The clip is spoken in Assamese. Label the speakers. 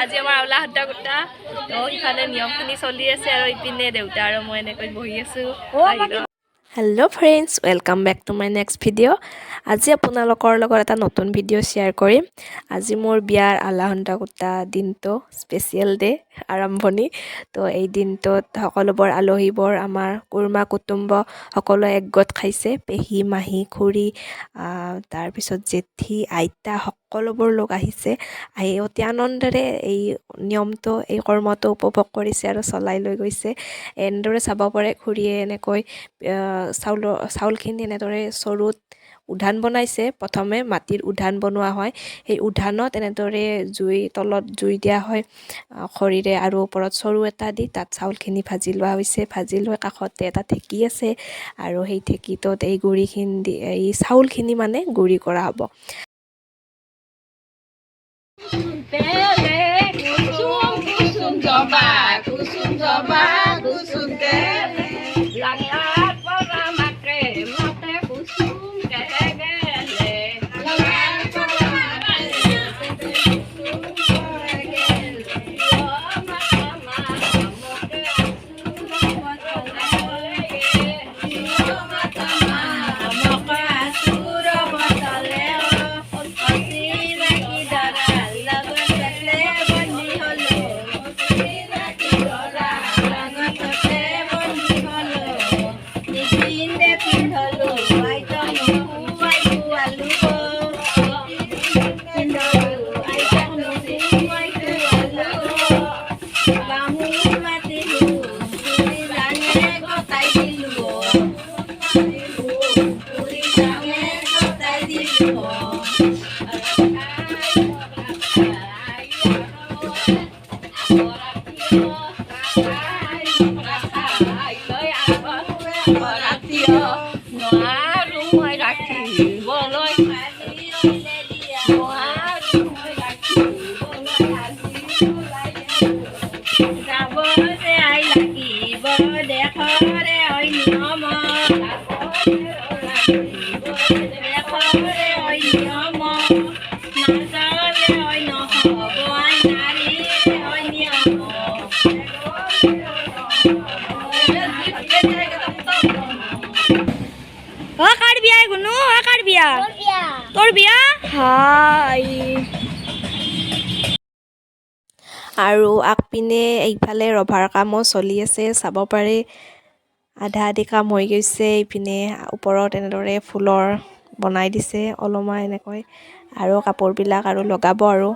Speaker 1: আজি আমাৰ আউলা হত্যা কুটা তো ইফালে নিয়মখিনি চলি আছে আৰু ইপিনে দেউতা আৰু মই এনেকৈ বহি আছোঁ। Hello' friends, welcome back to my next video'. আজি আপোনালোকৰ লগত এটা নতুন ভিডিঅ' শ্বেয়াৰ কৰিম। আজি মোৰ বিয়াৰ আলাহন্তা কুটা দিনটো স্পেচিয়েল ডে আৰম্ভণি। তো এই দিনটোত সকলোবোৰ আলহীবোৰ আমাৰ কুৰ্মা কুটুম্ব সকলোৱে একগোট খাইছে। পেহী মাহী খুৰী তাৰপিছত জেঠী আইতা সকলোবোৰ লোক আহিছে। আহি অতি আনন্দেৰে এই নিয়মটো এই কৰ্মটো উপভোগ কৰিছে আৰু চলাই লৈ গৈছে। এনেদৰে চাব পাৰে খুৰীয়ে এনেকৈ চাউলখিনি এনেদৰে চৰুত উধান বনাইছে। প্ৰথমে মাটিৰ উধান বনোৱা হয়। সেই উধানত এনেদৰে তলত জুই দিয়া হয় খৰিৰে আৰু ওপৰত চৰু এটা দি তাত চাউলখিনি ভাজি লোৱা হৈছে। ভাজি লৈ কাষতে এটা ঢেঁকী আছে আৰু সেই ঢেঁকীটোত এই এই চাউলখিনি মানে গুড়ি কৰা হ'ব। তোৰ বিয়া হাই আৰু আগপিনে এইফালে ৰভাৰ কামো চলি আছে। চাব পাৰে আধা আধি কাম হৈ গৈছে। এইপিনে ওপৰত এনেদৰে ফুলৰ বনাই দিছে অলপমান এনেকৈ আৰু কাপোৰবিলাক আৰু লগাব আৰু